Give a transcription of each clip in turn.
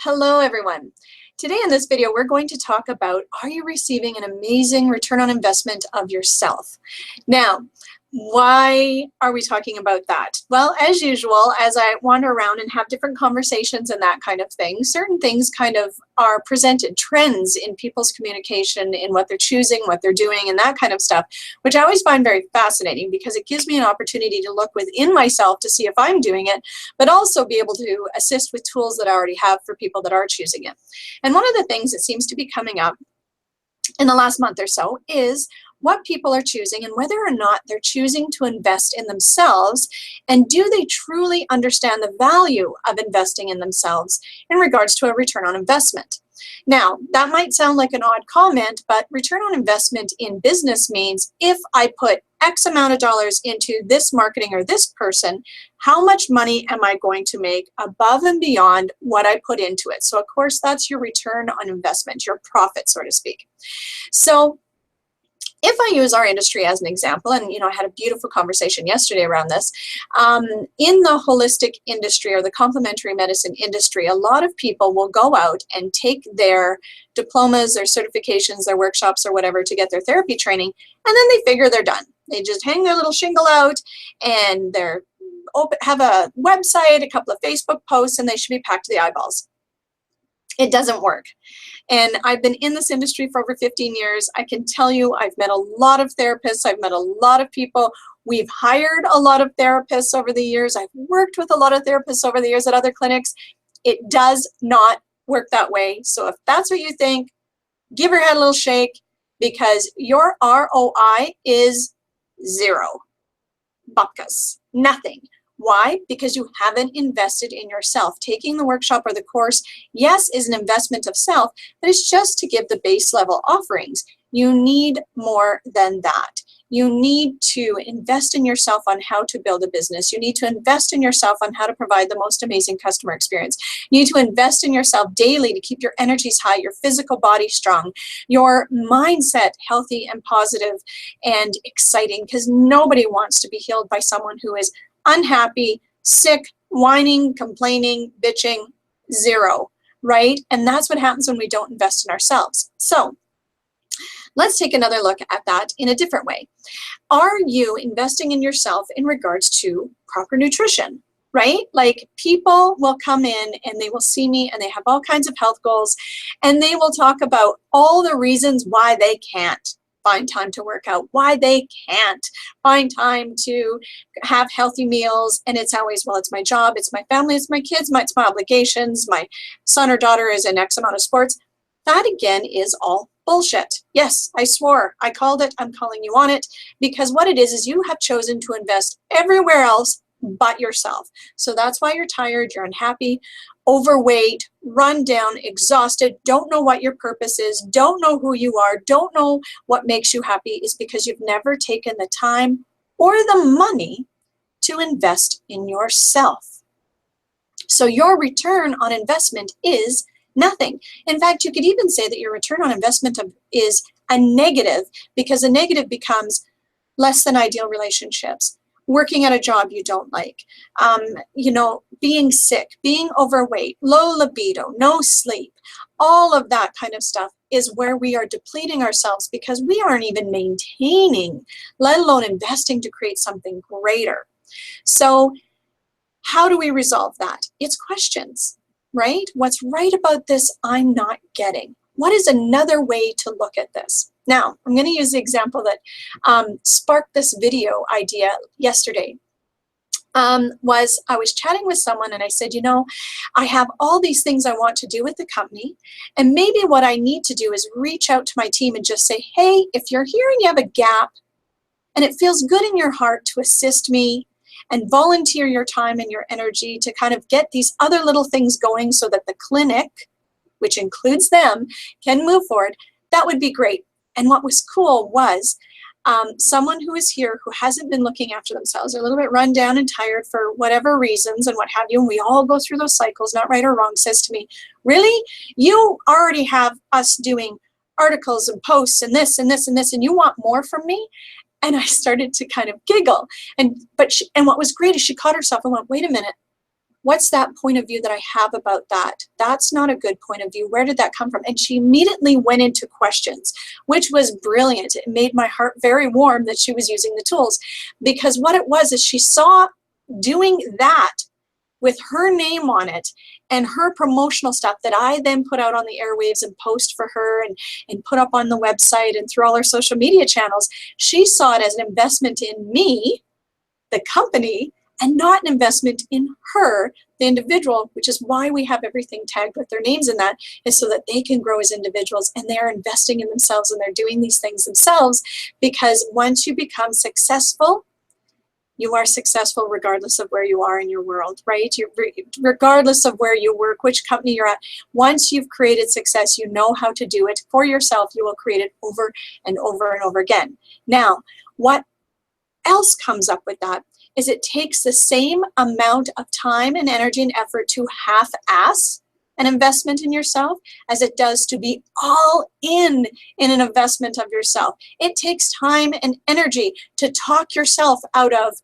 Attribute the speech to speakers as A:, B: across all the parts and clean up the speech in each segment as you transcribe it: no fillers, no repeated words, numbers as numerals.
A: Hello everyone. Today in this video we're going to talk about, are you receiving an amazing return on investment of yourself? Now, why are we talking about that? Well, as usual, as I wander around and have different conversations and that kind of thing, certain things kind of are presented, trends in people's communication, in what they're choosing, what they're doing, and that kind of stuff, which I always find very fascinating because it gives me an opportunity to look within myself to see if I'm doing it, but also be able to assist with tools that I already have for people that are choosing it. And one of the things that seems to be coming up in the last month or so is what people are choosing and whether or not they're choosing to invest in themselves, and do they truly understand the value of investing in themselves in regards to a return on investment. Now, that might sound like an odd comment, but return on investment in business means if I put X amount of dollars into this marketing or this person, how much money am I going to make above and beyond what I put into it? So of course, that's your return on investment, your profit, so to speak. So if I use our industry as an example, and I had a beautiful conversation yesterday around this, in the holistic industry or the complementary medicine industry, a lot of people will go out and take their diplomas, their certifications, their workshops or whatever to get their therapy training, and then they figure they're done. They just hang their little shingle out and they're have a website, a couple of Facebook posts, and they should be packed to the eyeballs. It doesn't work. And I've been in this industry for over 15 years. I can tell you I've met a lot of therapists. I've met a lot of people. We've hired a lot of therapists over the years. I've worked with a lot of therapists over the years at other clinics. It does not work that way. So if that's what you think, give your head a little shake, because your ROI is zero. Bupkis. Nothing. Why? Because you haven't invested in yourself. Taking the workshop or the course, yes, is an investment of self, but it's just to give the base level offerings. You need more than that. You need to invest in yourself on how to build a business. You need to invest in yourself on how to provide the most amazing customer experience. You need to invest in yourself daily to keep your energies high, your physical body strong, your mindset healthy and positive and exciting, because nobody wants to be healed by someone who is unhappy, sick, whining, complaining, bitching, zero, right? And that's what happens when we don't invest in ourselves. So let's take another look at that in a different way. Are you investing in yourself in regards to proper nutrition, right? Like, people will come in and they will see me and they have all kinds of health goals, and they will talk about all the reasons why they can't find time to work out, why they can't find time to have healthy meals. And it's always, well, it's my job, it's my family, it's my kids, it's my obligations, my son or daughter is in X amount of sports. That again is all bullshit. Yes, I swore, I called it, I'm calling you on it, because what it is you have chosen to invest everywhere else but yourself. So that's why you're tired, you're unhappy, overweight, run down, exhausted, don't know what your purpose is, don't know who you are, don't know what makes you happy, is because you've never taken the time or the money to invest in yourself. So your return on investment is nothing. In fact, you could even say that your return on investment is a negative, because a negative becomes less than ideal relationships, working at a job you don't like, being sick, being overweight, low libido, no sleep, all of that kind of stuff is where we are depleting ourselves, because we aren't even maintaining, let alone investing to create something greater. So how do we resolve that? It's questions, right? What's right about this I'm not getting? What is another way to look at this? Now, I'm going to use the example that sparked this video idea yesterday. I was chatting with someone and I said, I have all these things I want to do with the company, and maybe what I need to do is reach out to my team and just say, hey, if you're here and you have a gap and it feels good in your heart to assist me and volunteer your time and your energy to kind of get these other little things going so that the clinic, which includes them, can move forward, that would be great. And what was cool was someone who is here who hasn't been looking after themselves, they're a little bit run down and tired for whatever reasons and what have you, and we all go through those cycles, not right or wrong, says to me, really? You already have us doing articles and posts and this and this and this, and you want more from me? And I started to kind of giggle. And what was great is she caught herself and went, wait a minute, What's that point of view that I have about that? That's not a good point of view. Where did that come from? And she immediately went into questions, which was brilliant. It made my heart very warm that she was using the tools, because what it was is she saw doing that with her name on it and her promotional stuff that I then put out on the airwaves and post for her and put up on the website and through all our social media channels. She saw it as an investment in me, the company, and not an investment in her, the individual, which is why we have everything tagged with their names in that, is so that they can grow as individuals and they're investing in themselves and they're doing these things themselves. Because once you become successful, you are successful regardless of where you are in your world, right? Regardless of where you work, which company you're at. Once you've created success, you know how to do it for yourself. You will create it over and over and over again. Now, what else comes up with that is it takes the same amount of time and energy and effort to half-ass an investment in yourself as it does to be all in an investment of yourself. It takes time and energy to talk yourself out of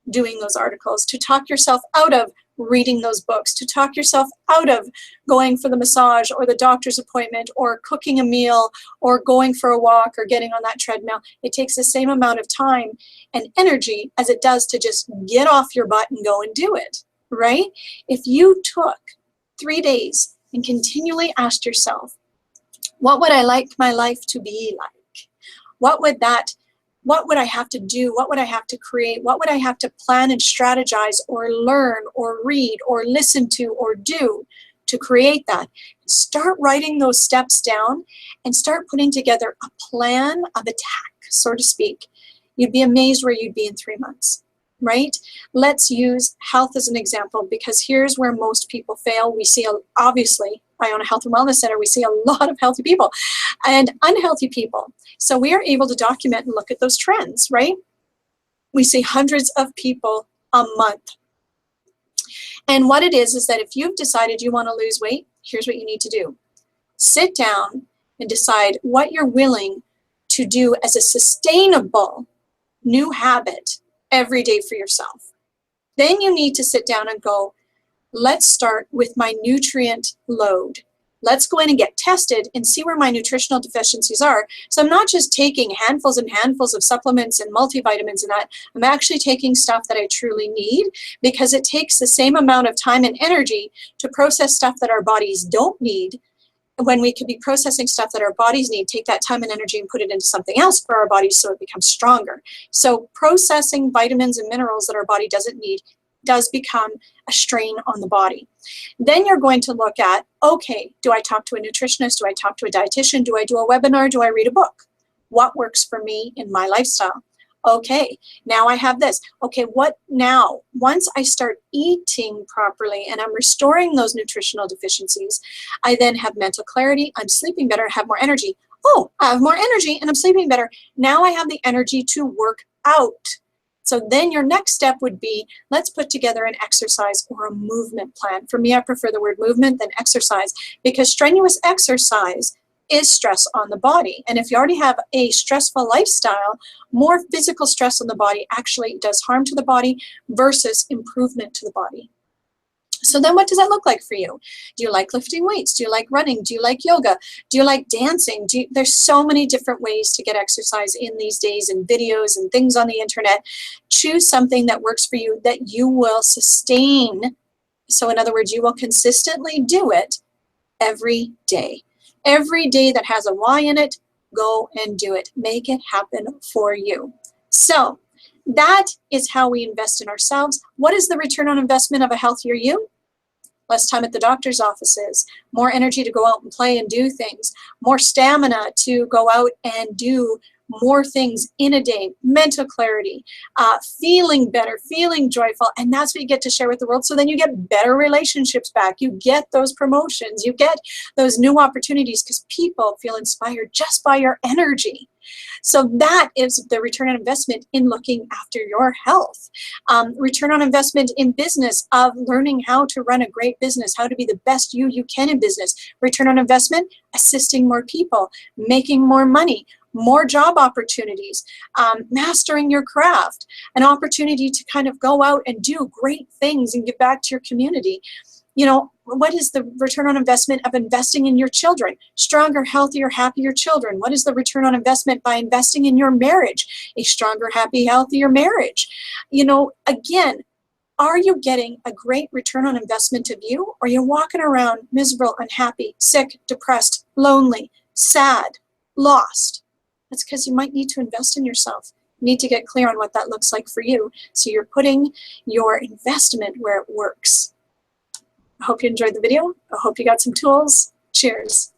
A: doing those articles, to talk yourself out of reading those books, to talk yourself out of going for the massage or the doctor's appointment or cooking a meal or going for a walk or getting on that treadmill. It takes the same amount of time and energy as it does to just get off your butt and go and do it, right? If you took 3 days and continually asked yourself, what would I like my life to be like? What would I have to do? What would I have to create? What would I have to plan and strategize or learn or read or listen to or do to create that? Start writing those steps down and start putting together a plan of attack, so to speak. You'd be amazed where you'd be in 3 months, right? Let's use health as an example, because here's where most people fail. We see, obviously, I own a health and wellness center. We see a lot of healthy people and unhealthy people. So we are able to document and look at those trends, right? We see hundreds of people a month. And what it is that if you've decided you want to lose weight, here's what you need to do. Sit down and decide what you're willing to do as a sustainable new habit every day for yourself. Then you need to sit down and go, let's start with my nutrient load. Let's go in and get tested and see where my nutritional deficiencies are. So I'm not just taking handfuls and handfuls of supplements and multivitamins and that. I'm actually taking stuff that I truly need, because it takes the same amount of time and energy to process stuff that our bodies don't need, when we could be processing stuff that our bodies need, take that time and energy and put it into something else for our bodies so it becomes stronger. So processing vitamins and minerals that our body doesn't need does become a strain on the body. Then you're going to look at, okay, do I talk to a nutritionist? Do I talk to a dietitian? Do I do a webinar? Do I read a book? What works for me in my lifestyle? Okay, now I have this. Okay, what now? Once I start eating properly and I'm restoring those nutritional deficiencies, I then have mental clarity, I'm sleeping better, I have more energy. Oh, I have more energy and I'm sleeping better. Now I have the energy to work out. So then your next step would be, let's put together an exercise or a movement plan. For me, I prefer the word movement than exercise, because strenuous exercise is stress on the body. And if you already have a stressful lifestyle, more physical stress on the body actually does harm to the body versus improvement to the body. So then what does that look like for you? Do you like lifting weights? Do you like running? Do you like yoga? Do you like dancing? There's so many different ways to get exercise in these days, and videos and things on the internet. Choose something that works for you that you will sustain. So in other words, you will consistently do it every day. Every day that has a Y in it, go and do it. Make it happen for you. So that is how we invest in ourselves. What is the return on investment of a healthier you? Less time at the doctor's offices, more energy to go out and play and do things, more stamina to go out and do more things in a day, mental clarity, feeling better, feeling joyful, and that's what you get to share with the world. So then you get better relationships back, you get those promotions, you get those new opportunities, because people feel inspired just by your energy. So that is the return on investment in looking after your health. Return on investment in business of learning how to run a great business, how to be the best you can in business. Return on investment, assisting more people, making more money, more job opportunities, mastering your craft, an opportunity to kind of go out and do great things and give back to your community. You know, what is the return on investment of investing in your children? Stronger, healthier, happier children. What is the return on investment by investing in your marriage? A stronger, happy, healthier marriage. You know, again, are you getting a great return on investment of you, or are you walking around miserable, unhappy, sick, depressed, lonely, sad, lost? That's because you might need to invest in yourself. You need to get clear on what that looks like for you, so you're putting your investment where it works. I hope you enjoyed the video. I hope you got some tools. Cheers.